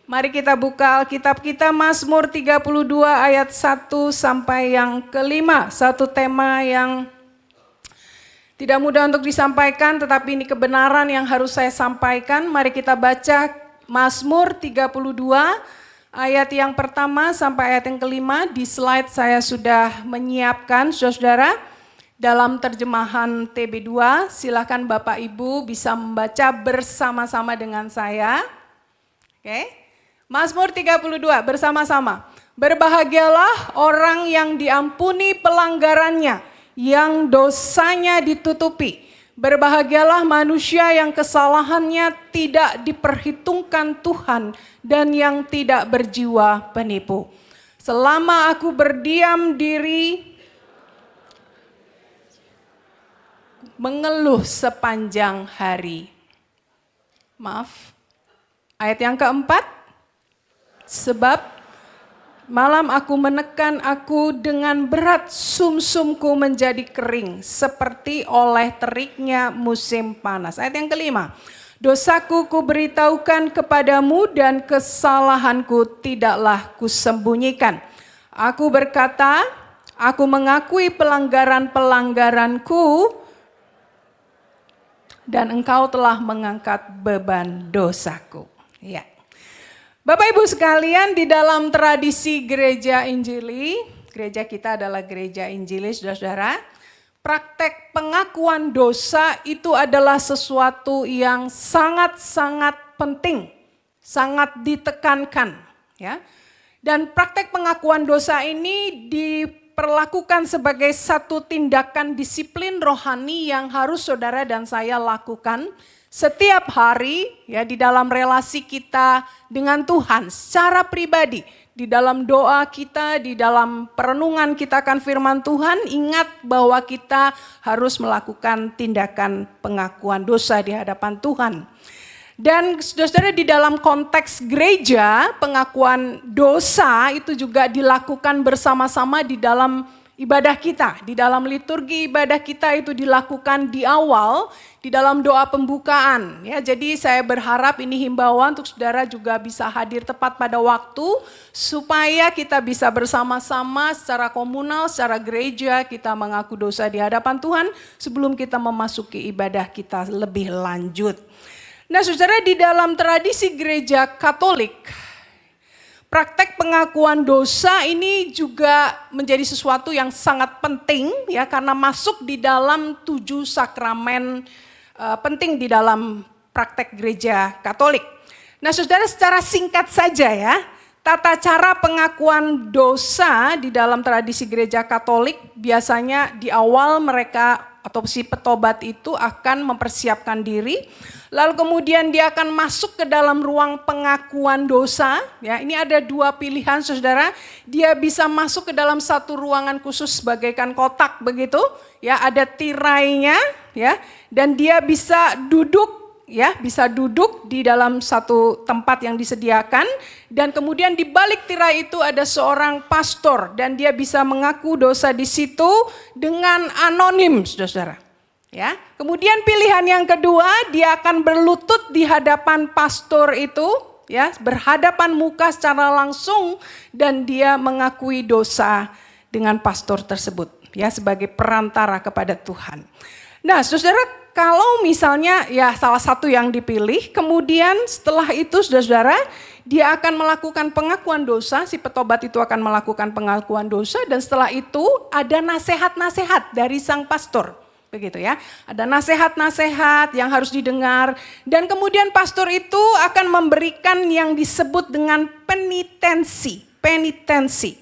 Mari kita buka Alkitab kita, Mazmur 32 ayat 1 sampai yang kelima. Satu tema yang tidak mudah untuk disampaikan, tetapi ini kebenaran yang harus saya sampaikan. Mari kita baca Mazmur 32 ayat yang pertama sampai ayat yang kelima. Di slide saya sudah menyiapkan, saudara, dalam terjemahan TB2. Silakan Bapak Ibu bisa membaca bersama-sama dengan saya. Oke. Mazmur 32 bersama-sama. Berbahagialah orang yang diampuni pelanggarannya, yang dosanya ditutupi. Berbahagialah manusia yang kesalahannya tidak diperhitungkan Tuhan dan yang tidak berjiwa penipu. Selama aku berdiam diri, mengeluh sepanjang hari. Maaf. Ayat yang keempat. Sebab malam aku menekan aku dengan berat, sumsumku menjadi kering seperti oleh teriknya musim panas. Ayat yang kelima. Dosaku kuberitahukan kepadamu dan kesalahanku tidaklah kusembunyikan. Aku berkata, aku mengakui pelanggaran-pelanggaranku dan engkau telah mengangkat beban dosaku. Ya. Bapak Ibu sekalian, di dalam tradisi gereja Injili, gereja kita adalah gereja Injili, saudara-saudara, praktek pengakuan dosa itu adalah sesuatu yang sangat-sangat penting, sangat ditekankan, ya. Dan praktek pengakuan dosa ini diperlakukan sebagai satu tindakan disiplin rohani yang harus saudara dan saya lakukan setiap hari, ya, di dalam relasi kita dengan Tuhan secara pribadi, di dalam doa kita, di dalam perenungan kita akan firman Tuhan, ingat bahwa kita harus melakukan tindakan pengakuan dosa di hadapan Tuhan. Dan saudara-saudara, di dalam konteks gereja, pengakuan dosa itu juga dilakukan bersama-sama di dalam ibadah kita, di dalam liturgi ibadah kita itu dilakukan di awal, di dalam doa pembukaan. Ya, jadi saya berharap ini himbauan untuk saudara juga bisa hadir tepat pada waktu, supaya kita bisa bersama-sama secara komunal, secara gereja, kita mengaku dosa di hadapan Tuhan sebelum kita memasuki ibadah kita lebih lanjut. Nah saudara, di dalam tradisi gereja Katolik, praktek pengakuan dosa ini juga menjadi sesuatu yang sangat penting, ya, karena masuk di dalam 7 sakramen penting di dalam praktek gereja Katolik. Nah saudara, secara singkat saja ya, tata cara pengakuan dosa di dalam tradisi gereja Katolik biasanya di awal mereka atau si petobat itu akan mempersiapkan diri, lalu kemudian dia akan masuk ke dalam ruang pengakuan dosa. Ya, ini ada 2 pilihan saudara, dia bisa masuk ke dalam satu ruangan khusus bagaikan kotak begitu, ya, ada tirainya, ya, dan dia bisa duduk. Ya, bisa duduk di dalam satu tempat yang disediakan, dan kemudian di balik tirai itu ada seorang pastor dan dia bisa mengaku dosa di situ dengan anonim, saudara. Ya, kemudian pilihan yang kedua, dia akan berlutut di hadapan pastor itu, ya, berhadapan muka secara langsung, dan dia mengakui dosa dengan pastor tersebut, ya, sebagai perantara kepada Tuhan. Nah, saudara, kalau misalnya ya salah satu yang dipilih, kemudian setelah itu saudara-saudara, dia akan melakukan pengakuan dosa, si petobat itu akan melakukan pengakuan dosa, dan setelah itu ada nasihat-nasihat dari sang pastor. Begitu ya, ada nasihat-nasihat yang harus didengar, dan kemudian pastor itu akan memberikan yang disebut dengan penitensi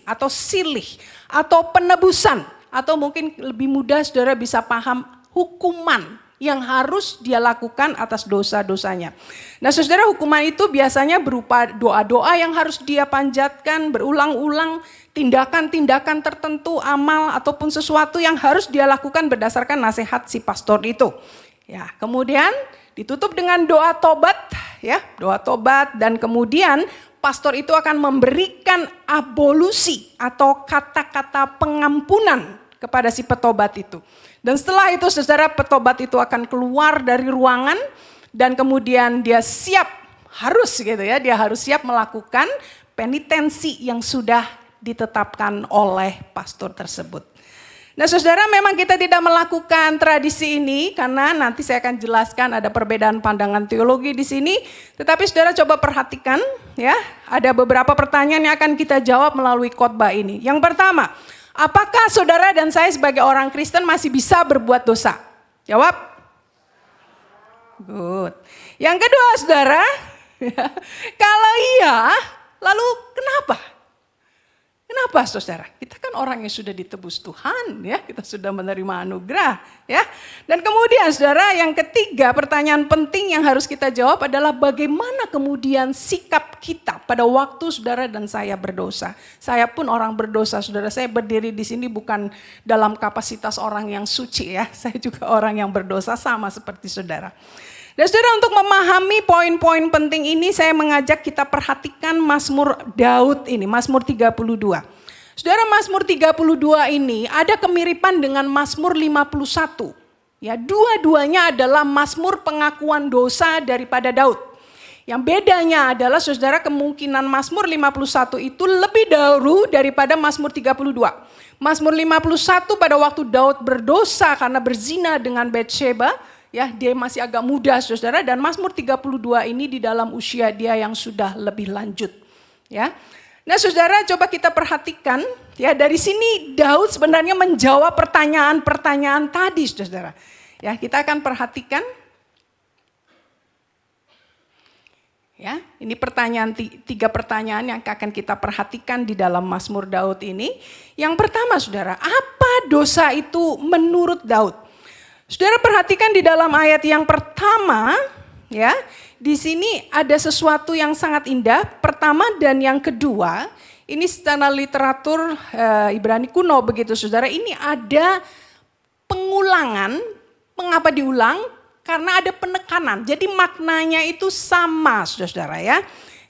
atau silih, atau penebusan, atau mungkin lebih mudah saudara bisa paham, hukuman yang harus dia lakukan atas dosa-dosanya. Nah saudara, hukuman itu biasanya berupa doa-doa yang harus dia panjatkan berulang-ulang, tindakan-tindakan tertentu, amal ataupun sesuatu yang harus dia lakukan berdasarkan nasihat si pastor itu. Ya, kemudian ditutup dengan doa tobat, ya, doa tobat, dan kemudian pastor itu akan memberikan abolusi atau kata-kata pengampunan kepada si petobat itu. Dan setelah itu saudara, petobat itu akan keluar dari ruangan dan kemudian dia siap harus gitu ya, dia harus siap melakukan penitensi yang sudah ditetapkan oleh pastor tersebut. Nah saudara, memang kita tidak melakukan tradisi ini karena nanti saya akan jelaskan ada perbedaan pandangan teologi di sini. Tetapi saudara coba perhatikan ya, ada beberapa pertanyaan yang akan kita jawab melalui khotbah ini. Yang pertama, apakah saudara dan saya sebagai orang Kristen masih bisa berbuat dosa? Jawab. Good. Yang kedua saudara, kalau iya, lalu kenapa? Kenapa saudara? Kita kan orang yang sudah ditebus Tuhan ya, kita sudah menerima anugerah ya. Dan kemudian saudara, yang ketiga pertanyaan penting yang harus kita jawab adalah bagaimana kemudian sikap kita pada waktu saudara dan saya berdosa. Saya pun orang berdosa saudara, saya berdiri di sini bukan dalam kapasitas orang yang suci ya, saya juga orang yang berdosa sama seperti saudara. Dan saudara, untuk memahami poin-poin penting ini saya mengajak kita perhatikan Mazmur Daud ini, Mazmur 32. Saudara, Mazmur 32 ini ada kemiripan dengan Mazmur 51. Ya, dua-duanya adalah Mazmur pengakuan dosa daripada Daud. Yang bedanya adalah saudara, kemungkinan Mazmur 51 itu lebih dahulu daripada Mazmur 32. Mazmur 51 pada waktu Daud berdosa karena berzina dengan Batsheba. Ya, dia masih agak muda saudara, dan Mazmur 32 ini di dalam usia dia yang sudah lebih lanjut. Ya. Nah saudara, coba kita perhatikan ya, dari sini Daud sebenarnya menjawab pertanyaan-pertanyaan tadi saudara. Ya, kita akan perhatikan. Ya, ini tiga pertanyaan yang akan kita perhatikan di dalam Mazmur Daud ini. Yang pertama saudara, apa dosa itu menurut Daud? Saudara perhatikan di dalam ayat yang pertama, ya, di sini ada sesuatu yang sangat indah. Pertama dan yang kedua, ini secara literatur Ibrani kuno begitu saudara. Ini ada pengulangan. Mengapa diulang? Karena ada penekanan. Jadi maknanya itu sama saudara ya.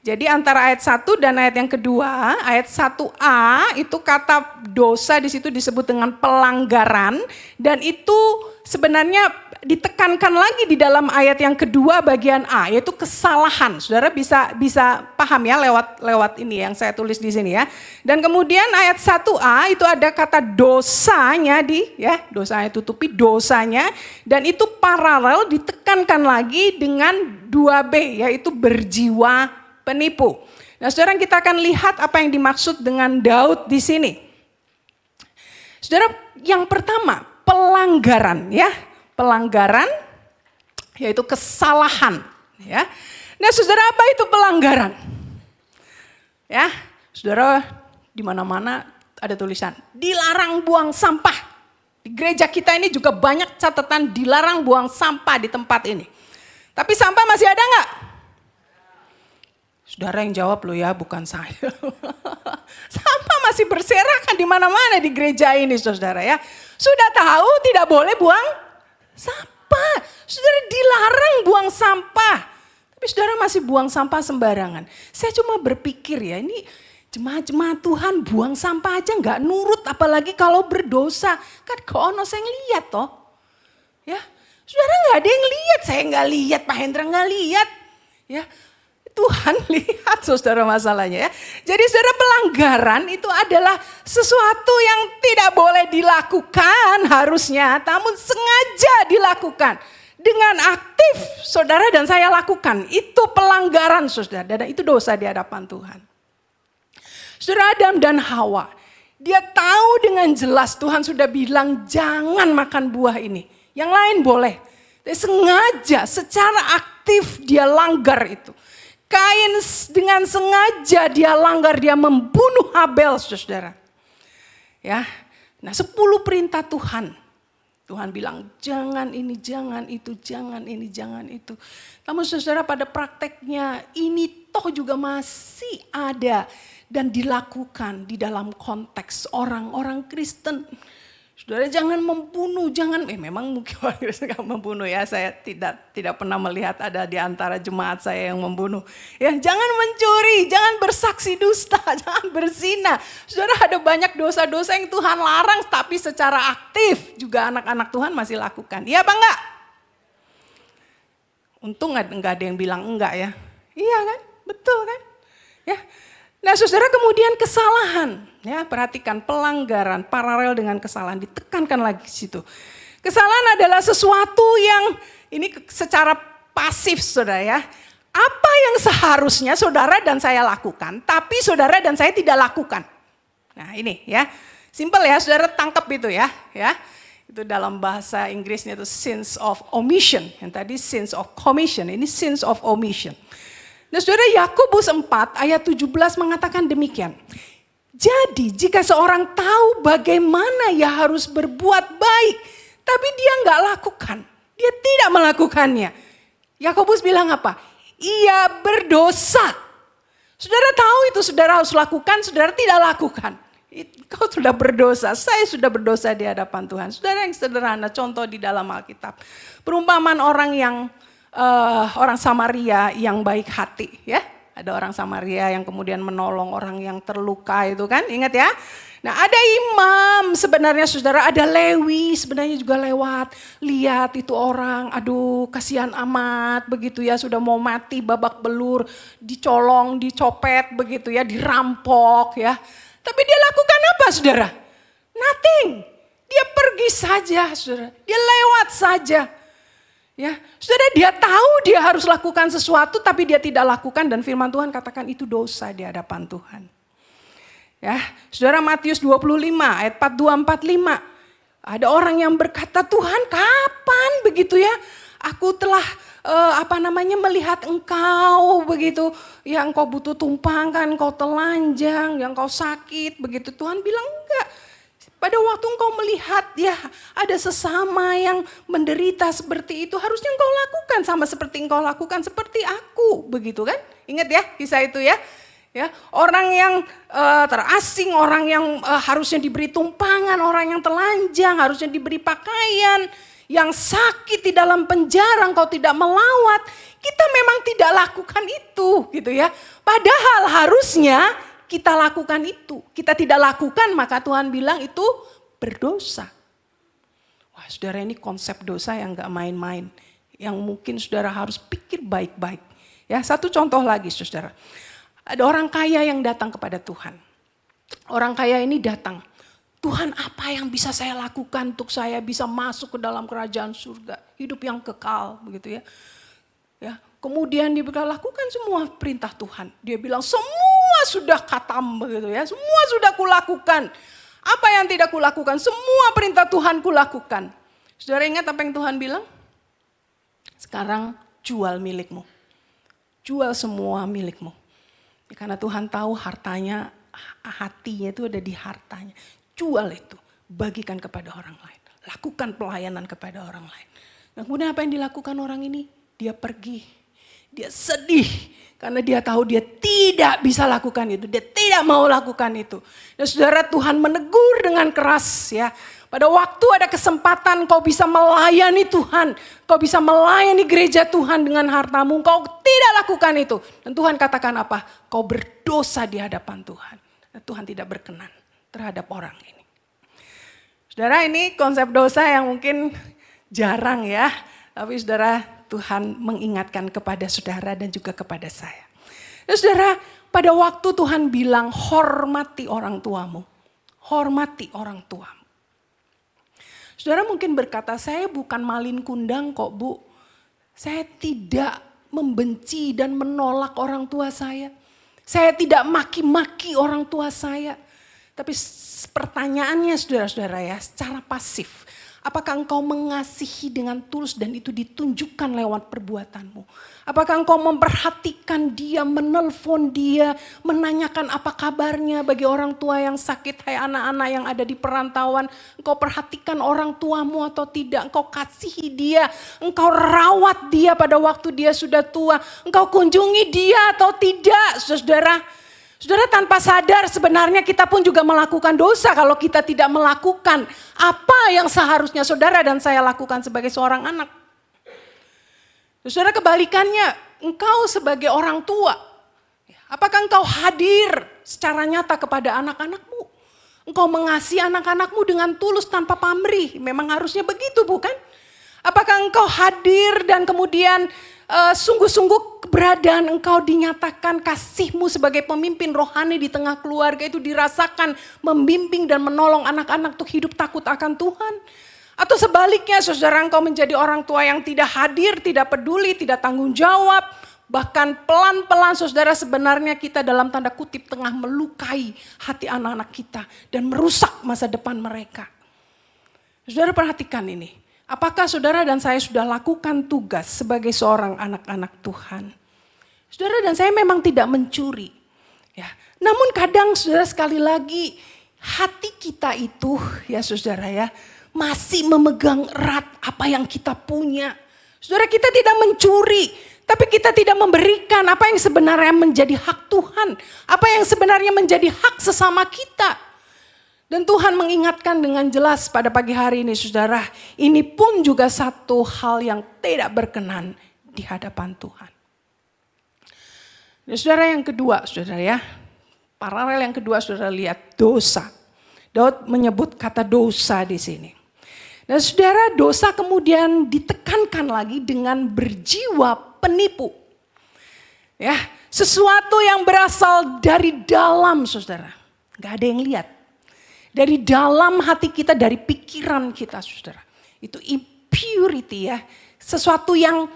Jadi antara ayat 1 dan ayat yang kedua, ayat 1a itu kata dosa di situ disebut dengan pelanggaran, dan itu sebenarnya ditekankan lagi di dalam ayat yang kedua bagian A, yaitu kesalahan. Saudara bisa paham ya lewat ini yang saya tulis di sini ya. Dan kemudian ayat 1a itu ada kata dosanya dosanya tutupi dosanya, dan itu paralel ditekankan lagi dengan 2b, yaitu berjiwa penipu. Nah, saudara, kita akan lihat apa yang dimaksud dengan Daud di sini. Saudara, yang pertama, pelanggaran ya. Pelanggaran yaitu kesalahan ya. Nah, saudara, apa itu pelanggaran? Ya, saudara, di mana-mana ada tulisan dilarang buang sampah. Di gereja kita ini juga banyak catatan dilarang buang sampah di tempat ini. Tapi sampah masih ada enggak? Saudara yang jawab loh ya, bukan saya. Sampah masih berserakan di mana-mana di gereja ini saudara ya. Sudah tahu tidak boleh buang sampah. Saudara dilarang buang sampah. Tapi saudara masih buang sampah sembarangan. Saya cuma berpikir ya, ini jemaat-jemaat Tuhan buang sampah aja nggak nurut, apalagi kalau berdosa. Kan kono saya ngeliat toh. Ya, saudara nggak ada yang lihat, saya nggak lihat, Pak Hendra nggak lihat. Ya, Tuhan lihat saudara masalahnya ya. Jadi saudara, pelanggaran itu adalah sesuatu yang tidak boleh dilakukan harusnya, namun sengaja dilakukan. Dengan aktif saudara dan saya lakukan, itu pelanggaran saudara, dan itu dosa di hadapan Tuhan. Saudara, Adam dan Hawa, dia tahu dengan jelas Tuhan sudah bilang jangan makan buah ini. Yang lain boleh. Dia sengaja secara aktif dia langgar itu. Kain dengan sengaja dia langgar, dia membunuh Habel saudara. Ya, nah 10 perintah Tuhan. Tuhan bilang jangan ini, jangan itu, jangan ini, jangan itu. Namun saudara, pada prakteknya ini toh juga masih ada dan dilakukan di dalam konteks orang-orang Kristen. Saudara, jangan membunuh, memang mungkin orang Kristen gak membunuh ya, saya tidak pernah melihat ada di antara jemaat saya yang membunuh. Ya, jangan mencuri, jangan bersaksi dusta, jangan berzina. Saudara, ada banyak dosa-dosa yang Tuhan larang, tapi secara aktif juga anak-anak Tuhan masih lakukan. Iya apa enggak? Untung enggak ada yang bilang enggak ya. Iya kan? Betul kan? Ya. Nah, saudara, kemudian kesalahan, ya, perhatikan pelanggaran paralel dengan kesalahan, ditekankan lagi di situ. Kesalahan adalah sesuatu yang ini secara pasif, saudara ya. Apa yang seharusnya saudara dan saya lakukan, tapi saudara dan saya tidak lakukan. Nah, ini ya, simple ya, saudara tangkap itu ya. Itu dalam bahasa Inggrisnya itu sins of omission, yang tadi sins of commission, ini sins of omission. Nah, saudara, Yakobus 4 ayat 17 mengatakan demikian. Jadi jika seorang tahu bagaimana ia harus berbuat baik, tapi dia nggak lakukan, dia tidak melakukannya. Yakobus bilang apa? Ia berdosa. Saudara tahu itu saudara harus lakukan, saudara tidak lakukan. Kau sudah berdosa, saya sudah berdosa di hadapan Tuhan. Saudara, yang sederhana, contoh di dalam Alkitab. Perumpamaan orang Samaria yang baik hati, ya. Ada orang Samaria yang kemudian menolong orang yang terluka itu kan, ingat ya. Nah, ada imam sebenarnya, saudara, ada Lewi sebenarnya juga lewat. Lihat itu orang, aduh kasihan amat begitu ya, sudah mau mati babak belur, dicolong, dicopet begitu ya, dirampok ya. Tapi dia lakukan apa, saudara? Nothing. Dia pergi saja, saudara. Dia lewat saja. Ya, saudara, dia tahu dia harus lakukan sesuatu tapi dia tidak lakukan, dan firman Tuhan katakan itu dosa di hadapan Tuhan. Ya, saudara, Matius 25 ayat 42-45. Ada orang yang berkata, Tuhan kapan begitu ya? Aku telah melihat engkau begitu, ya engkau butuh tumpangan, engkau telanjang, yang engkau sakit begitu. Tuhan bilang enggak. Pada waktu engkau melihat ya ada sesama yang menderita seperti itu, harusnya engkau lakukan sama seperti engkau lakukan seperti aku, begitu kan? Ingat ya kisah itu ya. Ya, orang yang terasing, orang yang harusnya diberi tumpangan, orang yang telanjang harusnya diberi pakaian, yang sakit di dalam penjara engkau tidak melawat, kita memang tidak lakukan itu, gitu ya. Padahal harusnya kita lakukan itu. Kita tidak lakukan, maka Tuhan bilang itu berdosa. Wah, saudara, ini konsep dosa yang gak main-main. Yang mungkin saudara harus pikir baik-baik. Ya, satu contoh lagi, saudara. Ada orang kaya yang datang kepada Tuhan. Orang kaya ini datang. Tuhan, apa yang bisa saya lakukan untuk saya bisa masuk ke dalam kerajaan surga. Hidup yang kekal, begitu ya. Ya, kemudian dia bilang, lakukan semua perintah Tuhan. Dia bilang, semua sudah khatam begitu ya. Semua sudah kulakukan. Apa yang tidak kulakukan? Semua perintah Tuhan kulakukan. Saudara ingat apa yang Tuhan bilang? Sekarang jual milikmu. Jual semua milikmu. Karena Tuhan tahu hartanya, hatinya itu ada di hartanya. Jual itu, bagikan kepada orang lain. Lakukan pelayanan kepada orang lain. Nah, kemudian apa yang dilakukan orang ini? Dia pergi, dia sedih karena dia tahu dia tidak bisa lakukan itu, dia tidak mau lakukan itu. Dan saudara, Tuhan menegur dengan keras ya. Pada waktu ada kesempatan kau bisa melayani Tuhan, kau bisa melayani gereja Tuhan dengan hartamu, kau tidak lakukan itu. Dan Tuhan katakan apa? Kau berdosa di hadapan Tuhan. Dan Tuhan tidak berkenan terhadap orang ini. Saudara, ini konsep dosa yang mungkin jarang ya, tapi saudara, Tuhan mengingatkan kepada saudara dan juga kepada saya. Dan saudara, pada waktu Tuhan bilang hormati orang tuamu. Hormati orang tuamu. Saudara mungkin berkata, saya bukan malin kundang kok Bu. Saya tidak membenci dan menolak orang tua saya. Saya tidak maki-maki orang tua saya. Tapi pertanyaannya saudara-saudara ya, secara pasif. Apakah engkau mengasihi dengan tulus dan itu ditunjukkan lewat perbuatanmu? Apakah engkau memperhatikan dia, menelpon dia, menanyakan apa kabarnya bagi orang tua yang sakit, hai anak-anak yang ada di perantauan. Engkau perhatikan orang tuamu atau tidak, engkau kasihi dia, engkau rawat dia pada waktu dia sudah tua. Engkau kunjungi dia atau tidak, saudara. Saudara, tanpa sadar sebenarnya kita pun juga melakukan dosa kalau kita tidak melakukan apa yang seharusnya saudara dan saya lakukan sebagai seorang anak. Saudara, kebalikannya, engkau sebagai orang tua, apakah engkau hadir secara nyata kepada anak-anakmu? Engkau mengasihi anak-anakmu dengan tulus tanpa pamrih, memang harusnya begitu bukan? Apakah engkau hadir dan kemudian sungguh-sungguh keberadaan engkau dinyatakan, kasihmu sebagai pemimpin rohani di tengah keluarga itu dirasakan, membimbing dan menolong anak-anak untuk hidup takut akan Tuhan. Atau sebaliknya saudara, engkau menjadi orang tua yang tidak hadir, tidak peduli, tidak tanggung jawab. Bahkan pelan-pelan saudara, sebenarnya kita dalam tanda kutip tengah melukai hati anak-anak kita dan merusak masa depan mereka. Saudara perhatikan ini. Apakah saudara dan saya sudah lakukan tugas sebagai seorang anak-anak Tuhan? Saudara dan saya memang tidak mencuri. Ya. Namun kadang saudara, sekali lagi hati kita itu ya saudara ya, masih memegang erat apa yang kita punya. Saudara, kita tidak mencuri, tapi kita tidak memberikan apa yang sebenarnya menjadi hak Tuhan. Apa yang sebenarnya menjadi hak sesama kita. Dan Tuhan mengingatkan dengan jelas pada pagi hari ini saudara, ini pun juga satu hal yang tidak berkenan di hadapan Tuhan. Dan saudara yang kedua saudara ya, paralel yang kedua saudara lihat dosa. Daud menyebut kata dosa di sini. Dan saudara, dosa kemudian ditekankan lagi dengan berjiwa penipu. Ya, sesuatu yang berasal dari dalam saudara, nggak ada yang lihat. Dari dalam hati kita, dari pikiran kita saudara. Itu impurity ya. Sesuatu yang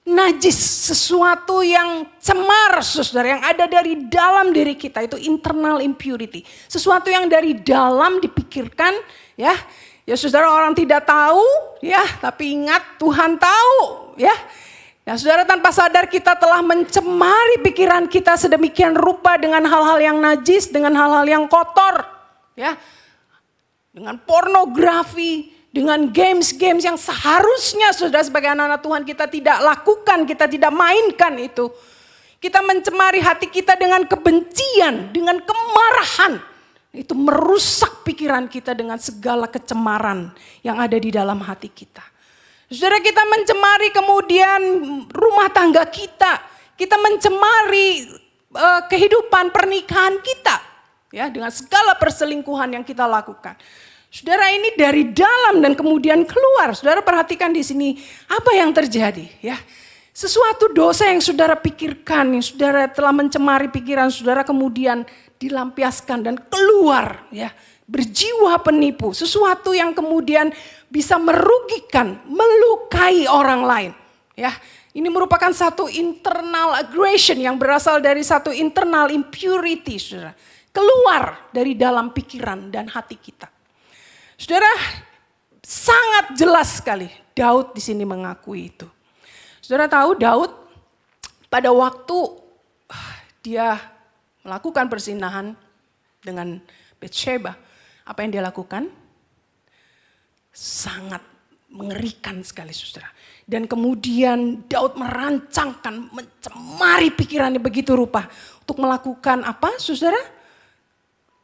najis, sesuatu yang cemar saudara. Yang ada dari dalam diri kita, itu internal impurity. Sesuatu yang dari dalam dipikirkan ya. Ya saudara, orang tidak tahu ya, tapi ingat Tuhan tahu ya. Ya saudara, tanpa sadar kita telah mencemari pikiran kita sedemikian rupa dengan hal-hal yang najis, dengan hal-hal yang kotor. Ya, dengan pornografi, dengan games-games yang seharusnya saudara sebagai anak-anak Tuhan kita tidak lakukan, kita tidak mainkan itu. Kita mencemari hati kita dengan kebencian, dengan kemarahan. Itu merusak pikiran kita dengan segala kecemaran yang ada di dalam hati kita. Saudara, kita mencemari kemudian rumah tangga kita. Kita mencemari kehidupan pernikahan kita. Ya, dengan segala perselingkuhan yang kita lakukan. Saudara, ini dari dalam dan kemudian keluar. Saudara perhatikan di sini apa yang terjadi ya. Sesuatu dosa yang saudara pikirkan, yang saudara telah mencemari pikiran saudara kemudian dilampiaskan dan keluar ya. Berjiwa penipu, sesuatu yang kemudian bisa merugikan, melukai orang lain ya. Ini merupakan satu internal aggression yang berasal dari satu internal impurity saudara. Keluar dari dalam pikiran dan hati kita. Saudara, sangat jelas sekali Daud di sini mengakui itu. Saudara tahu Daud pada waktu dia melakukan perzinahan dengan Batsheba, apa yang dia lakukan? Sangat mengerikan sekali saudara. Dan kemudian Daud merancangkan, mencemari pikirannya begitu rupa untuk melakukan apa saudara?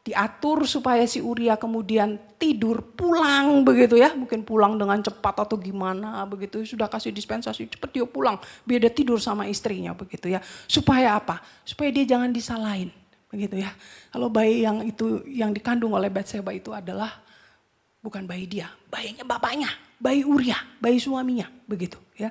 Diatur supaya si Uria kemudian tidur pulang begitu ya. Mungkin pulang dengan cepat atau gimana begitu. Sudah kasih dispensasi cepat dia pulang. Biar dia tidur sama istrinya begitu ya. Supaya apa? Supaya dia jangan disalahin begitu ya. Kalau bayi yang itu yang dikandung oleh Batseba itu adalah bukan bayi dia. Bayinya bapaknya. Bayi Uria, bayi suaminya begitu ya.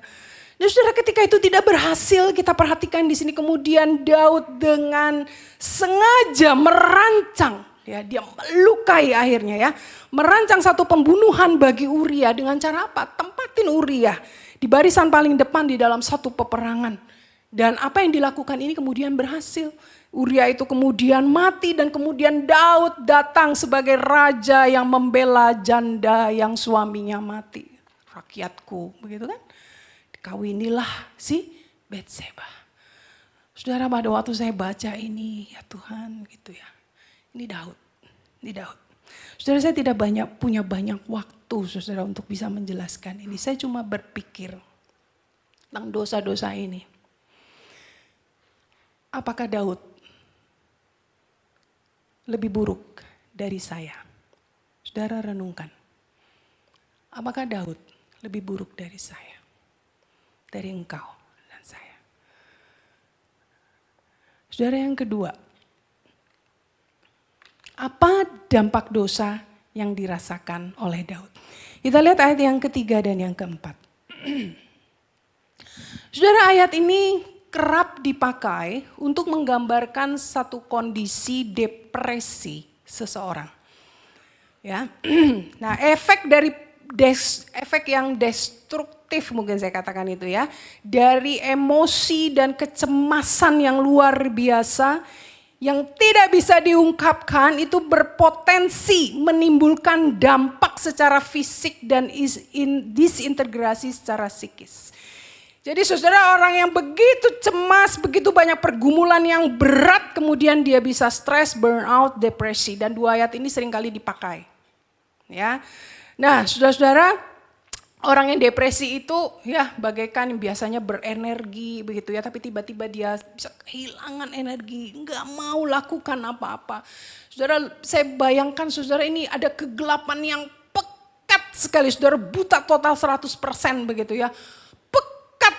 Dan saudara, ketika itu tidak berhasil, kita perhatikan di sini kemudian Daud dengan sengaja merancang, ya dia melukai akhirnya ya, merancang satu pembunuhan bagi Uria dengan cara apa? Tempatin Uria di barisan paling depan di dalam satu peperangan. Dan apa yang dilakukan ini kemudian berhasil. Uria itu kemudian mati dan kemudian Daud datang sebagai raja yang membela janda yang suaminya mati. Rakyatku, begitu kan? Kawinilah si Batseba. Saudara, pada waktu saya baca ini, ya Tuhan gitu ya. Ini Daud. Saudara, saya tidak punya banyak waktu saudara untuk bisa menjelaskan ini. Saya cuma berpikir tentang dosa-dosa ini. Apakah Daud lebih buruk dari saya? Saudara renungkan. Apakah Daud lebih buruk dari saya? Dari engkau dan saya. Saudara, yang kedua, apa dampak dosa yang dirasakan oleh Daud? Kita lihat ayat yang ketiga dan yang keempat. Saudara, ayat ini kerap dipakai untuk menggambarkan satu kondisi depresi seseorang. Ya. Nah, efek yang destruktif mungkin saya katakan itu ya, dari emosi dan kecemasan yang luar biasa yang tidak bisa diungkapkan itu berpotensi menimbulkan dampak secara fisik dan disintegrasi secara psikis. Jadi saudara, orang yang begitu cemas, begitu banyak pergumulan yang berat, kemudian dia bisa stres, burnout, depresi. Dan dua ayat ini seringkali dipakai. Ya, nah saudara-saudara, orang yang depresi itu ya bagaikan yang biasanya berenergi begitu ya, tapi tiba-tiba dia bisa kehilangan energi, nggak mau lakukan apa-apa. Saudara, saya bayangkan saudara ini ada kegelapan yang pekat sekali, saudara buta total 100% begitu ya.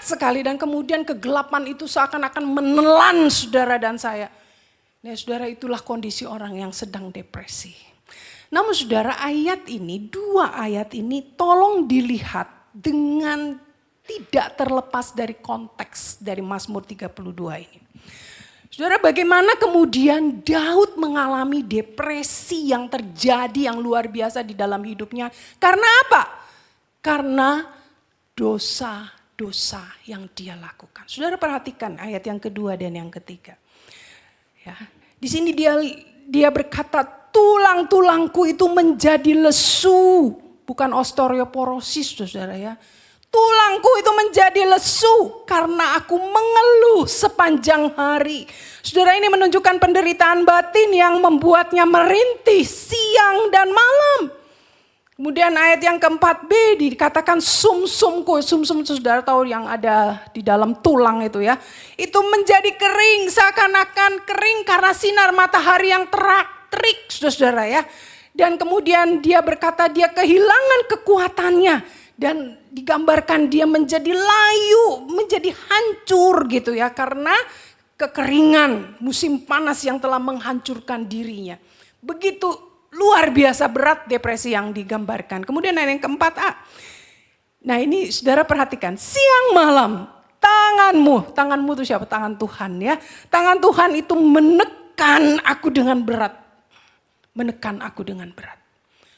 Sekali, dan kemudian kegelapan itu seakan-akan menelan saudara dan saya. Nah saudara, itulah kondisi orang yang sedang depresi. Namun saudara, dua ayat ini tolong dilihat dengan tidak terlepas dari konteks dari Mazmur 32 ini. Saudara, bagaimana kemudian Daud mengalami depresi yang terjadi yang luar biasa di dalam hidupnya. Karena apa? Karena dosa yang dia lakukan. Saudara perhatikan ayat yang kedua dan yang ketiga. Ya, di sini dia berkata, tulang-tulangku itu menjadi lesu, bukan osteoporosis, saudara ya. Tulangku itu menjadi lesu karena aku mengeluh sepanjang hari. Saudara, ini menunjukkan penderitaan batin yang membuatnya merintih siang dan malam. Kemudian ayat yang keempat B dikatakan sumsumku, sumsum saudara tahu yang ada di dalam tulang itu ya. Itu menjadi kering, seakan-akan kering karena sinar matahari yang terik saudara ya. Dan kemudian dia berkata dia kehilangan kekuatannya. Dan digambarkan dia menjadi layu, menjadi hancur gitu ya. Karena kekeringan musim panas yang telah menghancurkan dirinya. Begitu luar biasa berat depresi yang digambarkan. Kemudian yang keempat A. Nah ini saudara perhatikan, siang malam tanganmu itu siapa? Tangan Tuhan ya. Tangan Tuhan itu menekan aku dengan berat. Menekan aku dengan berat.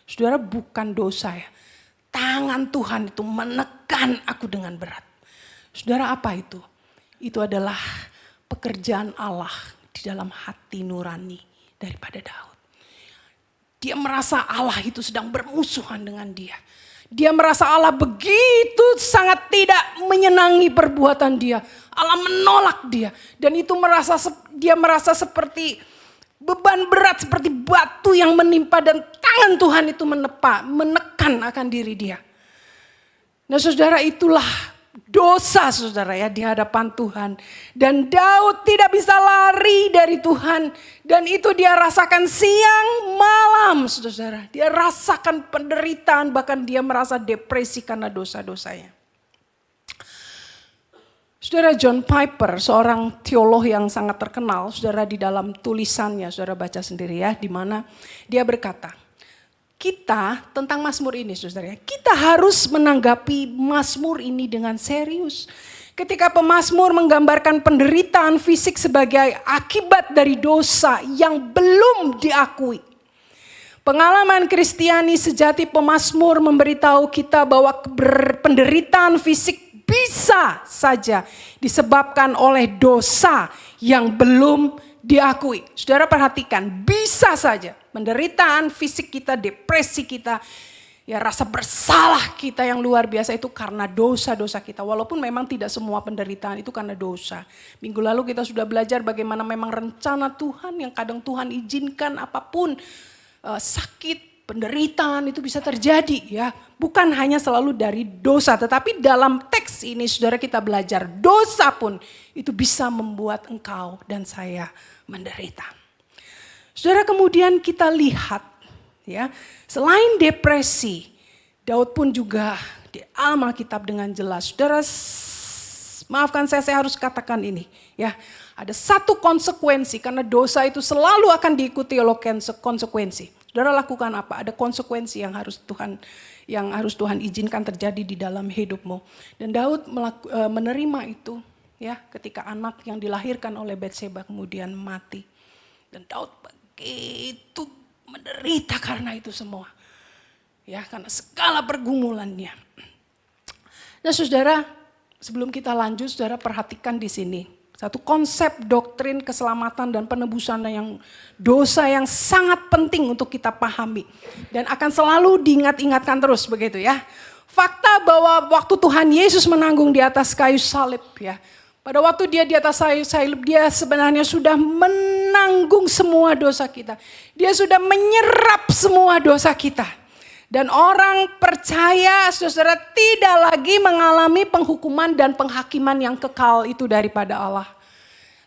Saudara, bukan dosa ya. Tangan Tuhan itu menekan aku dengan berat. Saudara, apa itu? Itu adalah pekerjaan Allah di dalam hati nurani daripada Daud. Dia merasa Allah itu sedang bermusuhan dengan dia. Dia merasa Allah begitu sangat tidak menyenangi perbuatan dia. Allah menolak dia. Dan itu dia merasa seperti beban berat, seperti batu yang menimpa dan tangan Tuhan itu menekan akan diri dia. Nah saudara, itulah dosa saudara ya di hadapan Tuhan. Dan Daud tidak bisa lari dari Tuhan. Dan itu dia rasakan siang malam saudara. Dia rasakan penderitaan, bahkan dia merasa depresi karena dosa-dosanya. Saudara, John Piper, seorang teolog yang sangat terkenal, saudara, di dalam tulisannya, saudara baca sendiri ya, di mana dia berkata, kita tentang Mazmur ini saudara, kita harus menanggapi Mazmur ini dengan serius. Ketika pemazmur menggambarkan penderitaan fisik sebagai akibat dari dosa yang belum diakui. Pengalaman Kristiani sejati pemazmur memberitahu kita bahwa penderitaan fisik bisa saja disebabkan oleh dosa yang belum diakui. Saudara perhatikan, bisa saja penderitaan fisik kita, depresi kita, ya rasa bersalah kita yang luar biasa itu karena dosa-dosa kita. Walaupun memang tidak semua penderitaan itu karena dosa. Minggu lalu kita sudah belajar bagaimana memang rencana Tuhan yang kadang Tuhan izinkan apapun sakit, penderitaan itu bisa terjadi ya. Bukan hanya selalu dari dosa, tetapi dalam teks ini saudara kita belajar dosa pun itu bisa membuat engkau dan saya menderita. Saudara, kemudian kita lihat ya, selain depresi, Daud pun juga di Alkitab dengan jelas. Saudara, maafkan saya harus katakan ini ya. Ada satu konsekuensi karena dosa itu selalu akan diikuti oleh konsekuensi. Saudara lakukan apa? Ada konsekuensi yang harus Tuhan izinkan terjadi di dalam hidupmu. Dan Daud menerima itu, ya, ketika anak yang dilahirkan oleh Batseba kemudian mati. Dan Daud begitu menderita karena itu semua. Ya, karena segala pergumulannya. Nah, saudara, sebelum kita lanjut, saudara perhatikan di sini. Satu konsep doktrin keselamatan dan penebusan yang dosa yang sangat penting untuk kita pahami. Dan akan selalu diingat-ingatkan terus begitu ya. Fakta bahwa waktu Tuhan Yesus menanggung di atas kayu salib ya. Pada waktu dia di atas kayu salib, dia sebenarnya sudah menanggung semua dosa kita. Dia sudah menyerap semua dosa kita. Dan orang percaya, saudara, tidak lagi mengalami penghukuman dan penghakiman yang kekal itu daripada Allah.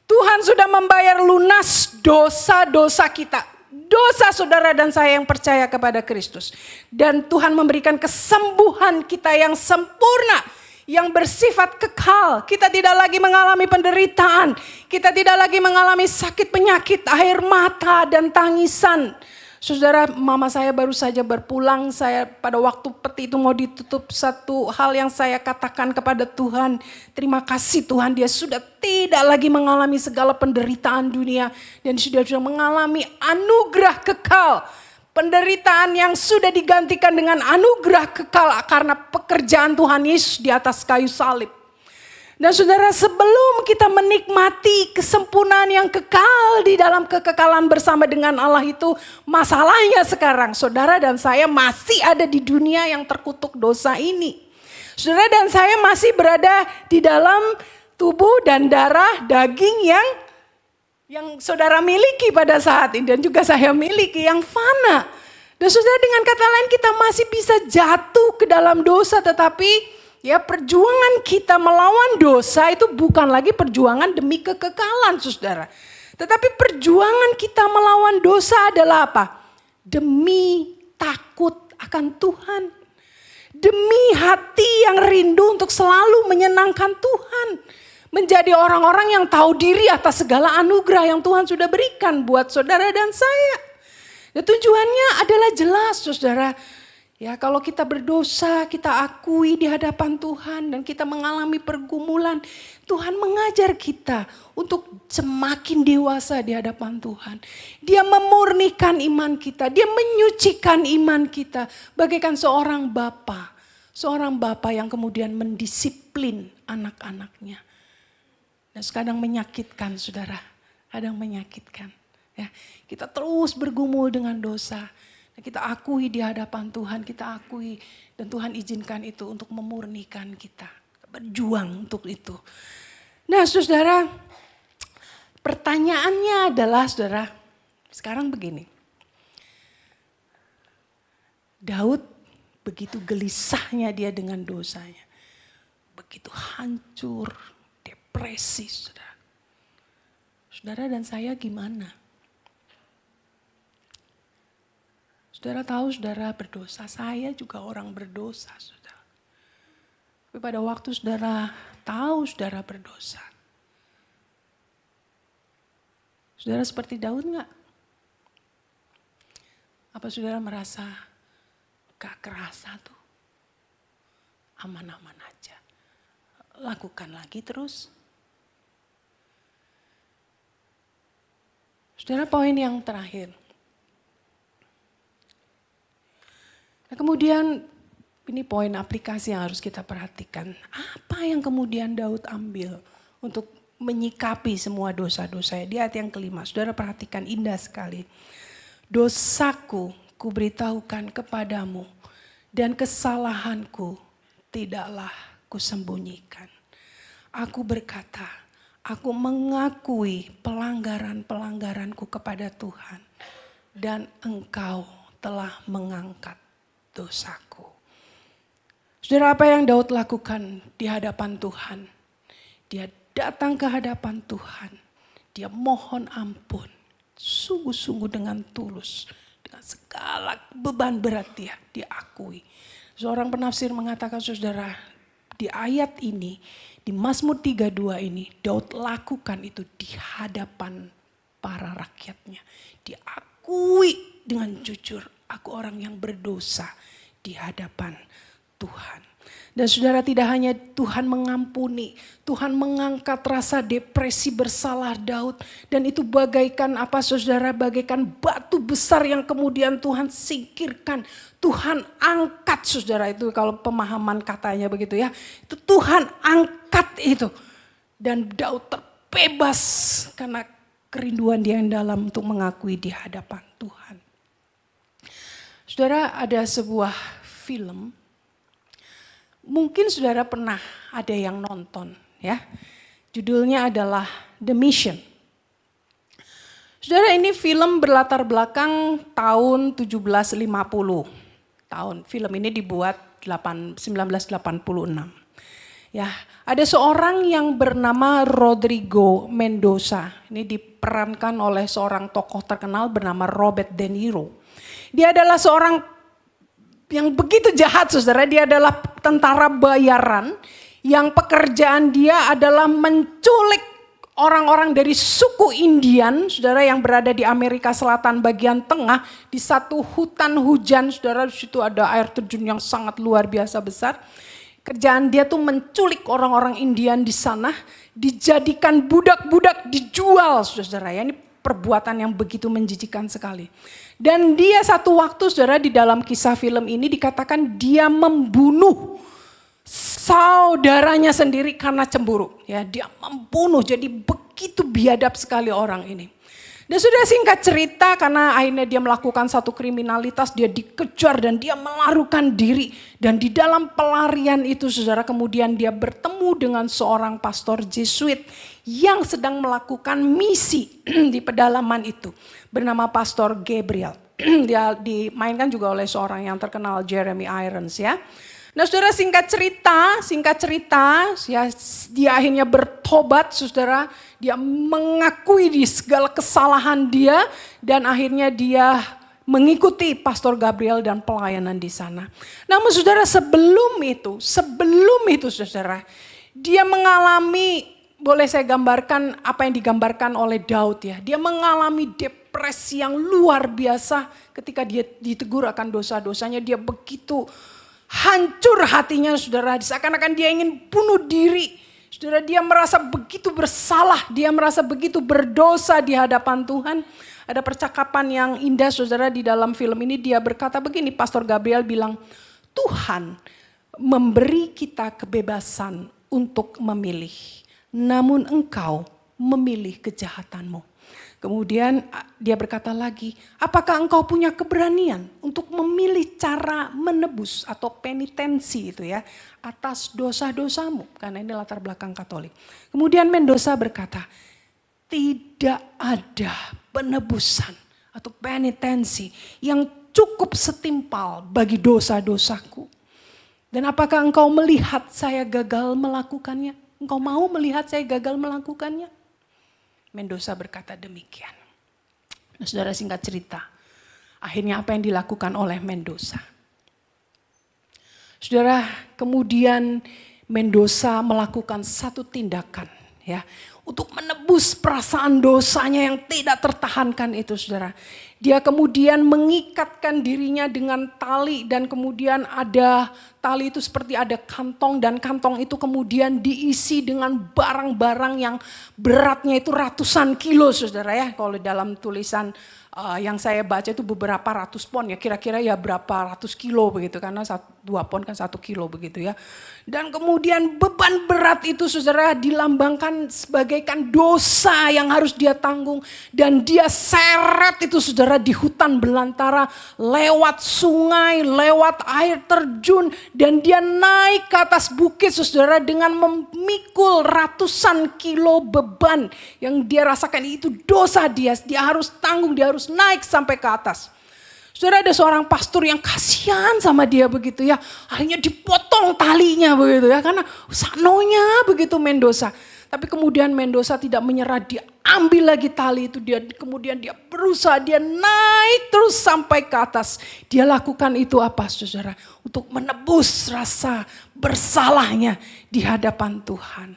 Tuhan sudah membayar lunas dosa-dosa kita. Dosa saudara dan saya yang percaya kepada Kristus. Dan Tuhan memberikan kesembuhan kita yang sempurna, yang bersifat kekal. Kita tidak lagi mengalami penderitaan. Kita tidak lagi mengalami sakit penyakit, air mata dan tangisan. Saudara, mama saya baru saja berpulang. Saya pada waktu peti itu mau ditutup, satu hal yang saya katakan kepada Tuhan. Terima kasih Tuhan, dia sudah tidak lagi mengalami segala penderitaan dunia. Dan sudah mengalami anugerah kekal. Penderitaan yang sudah digantikan dengan anugerah kekal karena pekerjaan Tuhan Yesus di atas kayu salib. Dan saudara, sebelum kita menikmati kesempurnaan yang kekal di dalam kekekalan bersama dengan Allah itu, masalahnya sekarang saudara dan saya masih ada di dunia yang terkutuk dosa ini. Saudara dan saya masih berada di dalam tubuh dan darah daging yang saudara miliki pada saat ini dan juga saya miliki yang fana. Dan saudara, dengan kata lain kita masih bisa jatuh ke dalam dosa, tetapi ya, perjuangan kita melawan dosa itu bukan lagi perjuangan demi kekekalan, saudara. Tetapi perjuangan kita melawan dosa adalah apa? Demi takut akan Tuhan. Demi hati yang rindu untuk selalu menyenangkan Tuhan. Menjadi orang-orang yang tahu diri atas segala anugerah yang Tuhan sudah berikan buat saudara dan saya. Dan tujuannya adalah jelas, saudara. Ya, kalau kita berdosa, kita akui di hadapan Tuhan dan kita mengalami pergumulan, Tuhan mengajar kita untuk semakin dewasa di hadapan Tuhan. Dia memurnikan iman kita, dia menyucikan iman kita bagaikan seorang bapa. Seorang bapa yang kemudian mendisiplin anak-anaknya. Dan kadang menyakitkan, saudara, kadang menyakitkan. Ya, kita terus bergumul dengan dosa. Kita akui di hadapan Tuhan, kita akui. Dan Tuhan izinkan itu untuk memurnikan kita. Berjuang untuk itu. Nah, saudara, pertanyaannya adalah, saudara, sekarang begini. Daud begitu gelisahnya dia dengan dosanya. Begitu hancur, depresi, saudara. Saudara dan saya gimana? Saudara tahu saudara berdosa, saya juga orang berdosa, saudara. Tapi pada waktu saudara tahu saudara berdosa, saudara seperti Daud enggak? Apa saudara merasa gak kerasa tuh? Aman-aman aja. Lakukan lagi terus. Saudara, poin yang terakhir. Nah, kemudian ini poin aplikasi yang harus kita perhatikan. Apa yang kemudian Daud ambil untuk menyikapi semua dosa-dosanya? Di ayat yang kelima, saudara perhatikan, indah sekali. Dosaku kuberitahukan kepadamu dan kesalahanku tidaklah kusembunyikan. Aku berkata, aku mengakui pelanggaran-pelanggaranku kepada Tuhan dan engkau telah mengangkat dosaku. Saudara, apa yang Daud lakukan di hadapan Tuhan? Dia datang ke hadapan Tuhan. Dia mohon ampun. Sungguh-sungguh dengan tulus. Dengan segala beban berat dia diakui. Seorang penafsir mengatakan, saudara, di ayat ini, di Mazmur 32 ini, Daud lakukan itu di hadapan para rakyatnya. Diakui dengan jujur, aku orang yang berdosa di hadapan Tuhan. Dan saudara, tidak hanya Tuhan mengampuni, Tuhan mengangkat rasa depresi bersalah Daud. Dan itu bagaikan apa saudara, bagaikan batu besar yang kemudian Tuhan singkirkan. Tuhan angkat saudara, itu kalau pemahaman katanya begitu ya. Itu Tuhan angkat itu. Dan Daud terbebas karena kerinduan dia yang dalam untuk mengakui di hadapan Tuhan. Saudara, ada sebuah film. Mungkin saudara pernah ada yang nonton ya. Judulnya adalah The Mission. Saudara, ini film berlatar belakang tahun 1750. Film ini dibuat 1986. Ya, ada seorang yang bernama Rodrigo Mendoza. Ini diperankan oleh seorang tokoh terkenal bernama Robert De Niro. Dia adalah seorang yang begitu jahat saudara, dia adalah tentara bayaran yang pekerjaan dia adalah menculik orang-orang dari suku Indian, saudara, yang berada di Amerika Selatan bagian tengah di satu hutan hujan, saudara, di situ ada air terjun yang sangat luar biasa besar. Kerjaan dia tuh menculik orang-orang Indian di sana, dijadikan budak-budak, dijual, saudara ya. Ini perbuatan yang begitu menjijikan sekali. Dan dia satu waktu saudara di dalam kisah film ini dikatakan dia membunuh saudaranya sendiri karena cemburu. Ya, dia membunuh, jadi begitu biadab sekali orang ini. Dan sudah singkat cerita, karena akhirnya dia melakukan satu kriminalitas, dia dikejar dan dia melarikan diri. Dan di dalam pelarian itu saudara, kemudian dia bertemu dengan seorang pastor Jesuit yang sedang melakukan misi di pedalaman itu. Bernama Pastor Gabriel. Dia dimainkan juga oleh seorang yang terkenal, Jeremy Irons ya. Nah saudara, singkat cerita, ya, dia akhirnya bertobat saudara. Dia mengakui di segala kesalahan dia dan akhirnya dia mengikuti Pastor Gabriel dan pelayanan di sana. Namun saudara, sebelum itu saudara, dia mengalami, boleh saya gambarkan apa yang digambarkan oleh Daud ya. Dia mengalami depresi yang luar biasa ketika dia ditegur akan dosa-dosanya. Dia begitu hancur hatinya saudara, seakan-akan dia ingin bunuh diri. Saudara, dia merasa begitu bersalah, dia merasa begitu berdosa di hadapan Tuhan. Ada percakapan yang indah saudara di dalam film ini, dia berkata begini, Pastor Gabriel bilang, Tuhan memberi kita kebebasan untuk memilih, namun engkau memilih kejahatanmu. Kemudian dia berkata lagi, apakah engkau punya keberanian untuk memilih cara menebus atau penitensi itu ya atas dosa-dosamu? Karena ini latar belakang Katolik. Kemudian Mendoza berkata, tidak ada penebusan atau penitensi yang cukup setimpal bagi dosa-dosaku. Dan apakah engkau melihat saya gagal melakukannya? Engkau mau melihat saya gagal melakukannya? Mendoza berkata demikian. Nah, saudara, singkat cerita, akhirnya apa yang dilakukan oleh Mendoza? Saudara, kemudian Mendoza melakukan satu tindakan ya untuk menebus perasaan dosanya yang tidak tertahankan itu saudara. Dia kemudian mengikatkan dirinya dengan tali dan kemudian ada tali itu seperti ada kantong dan kantong itu kemudian diisi dengan barang-barang yang beratnya itu ratusan kilo saudara ya. Kalau dalam tulisan yang saya baca itu beberapa ratus pon ya, kira-kira ya berapa ratus kilo begitu, karena 2 pon kan 1 kilo begitu ya. Dan kemudian beban berat itu saudara dilambangkan sebagaikan dosa yang harus dia tanggung. Dan dia seret itu saudara di hutan belantara, lewat sungai, lewat air terjun. Dan dia naik ke atas bukit saudara dengan memikul ratusan kilo beban yang dia rasakan itu dosa dia harus tanggung, dia harus naik sampai ke atas. Saudara, ada seorang pastor yang kasihan sama dia begitu ya. Akhirnya dipotong talinya begitu ya. Karena sanonya begitu Mendoza. Tapi kemudian Mendoza tidak menyerah. Dia ambil lagi tali itu. Kemudian dia berusaha. Dia naik terus sampai ke atas. Dia lakukan itu apa saudara? Untuk menebus rasa bersalahnya di hadapan Tuhan.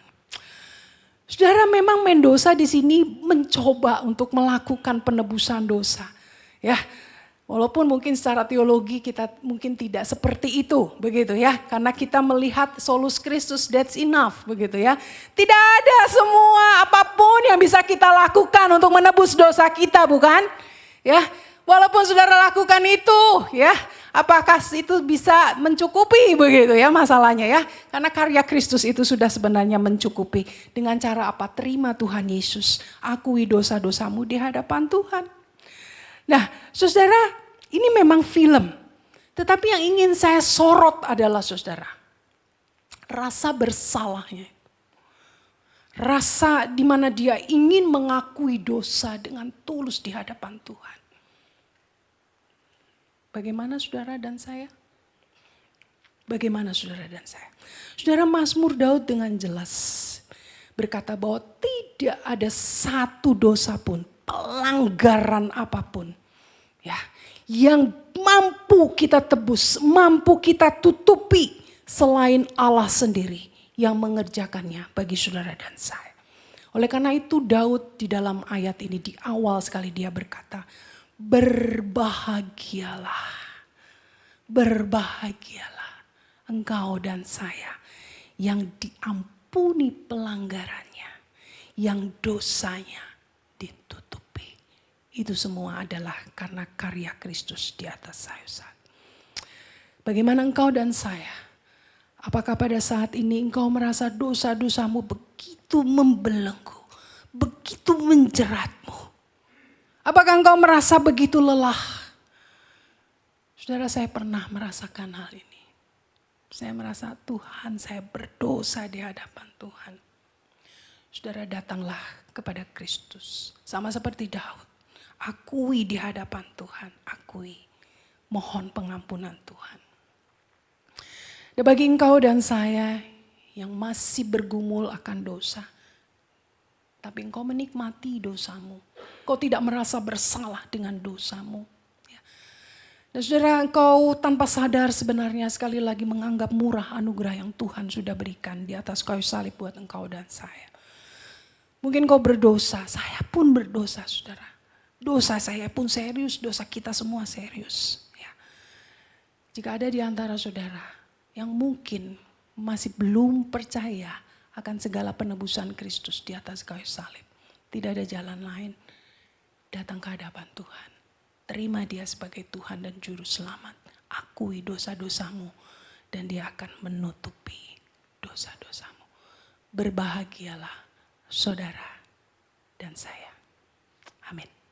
Saudara, memang Mendoza di sini mencoba untuk melakukan penebusan dosa. Ya, walaupun mungkin secara teologi kita mungkin tidak seperti itu, begitu ya. Karena kita melihat solus Christus, that's enough, begitu ya. Tidak ada semua apapun yang bisa kita lakukan untuk menebus dosa kita, bukan? Ya, walaupun saudara lakukan itu, ya, apakah itu bisa mencukupi begitu ya masalahnya ya. Karena karya Kristus itu sudah sebenarnya mencukupi. Dengan cara apa? Terima Tuhan Yesus. Akui dosa-dosamu di hadapan Tuhan. Nah, saudara, ini memang film. Tetapi yang ingin saya sorot adalah saudara, rasa bersalahnya. Rasa di mana dia ingin mengakui dosa dengan tulus di hadapan Tuhan. Bagaimana saudara dan saya? Bagaimana saudara dan saya? Saudara, Mazmur Daud dengan jelas berkata bahwa tidak ada satu dosa pun, pelanggaran apapun, ya, yang mampu kita tebus, mampu kita tutupi selain Allah sendiri yang mengerjakannya bagi saudara dan saya. Oleh karena itu Daud di dalam ayat ini di awal sekali dia berkata, berbahagialah, berbahagialah engkau dan saya yang diampuni pelanggarannya, yang dosanya ditutupi. Itu semua adalah karena karya Kristus di atas kayu salib. Bagaimana engkau dan saya? Apakah pada saat ini engkau merasa dosa-dosamu begitu membelenggu, begitu menjeratmu? Apakah engkau merasa begitu lelah? Saudara, saya pernah merasakan hal ini. Saya merasa Tuhan, saya berdosa di hadapan Tuhan. Saudara, datanglah kepada Kristus. Sama seperti Daud. Akui di hadapan Tuhan. Akui. Mohon pengampunan Tuhan. Dan bagi engkau dan saya yang masih bergumul akan dosa. Tapi engkau menikmati dosamu. Kau tidak merasa bersalah dengan dosamu. Dan saudara, engkau tanpa sadar sebenarnya sekali lagi menganggap murah anugerah yang Tuhan sudah berikan di atas kayu salib buat engkau dan saya. Mungkin kau berdosa, saya pun berdosa saudara. Dosa saya pun serius, dosa kita semua serius. Ya. Jika ada di antara saudara yang mungkin masih belum percaya akan segala penebusan Kristus di atas kayu salib. Tidak ada jalan lain. Datang ke hadapan Tuhan. Terima dia sebagai Tuhan dan Juru Selamat. Akui dosa-dosamu. Dan dia akan menutupi dosa-dosamu. Berbahagialah saudara dan saya. Amin.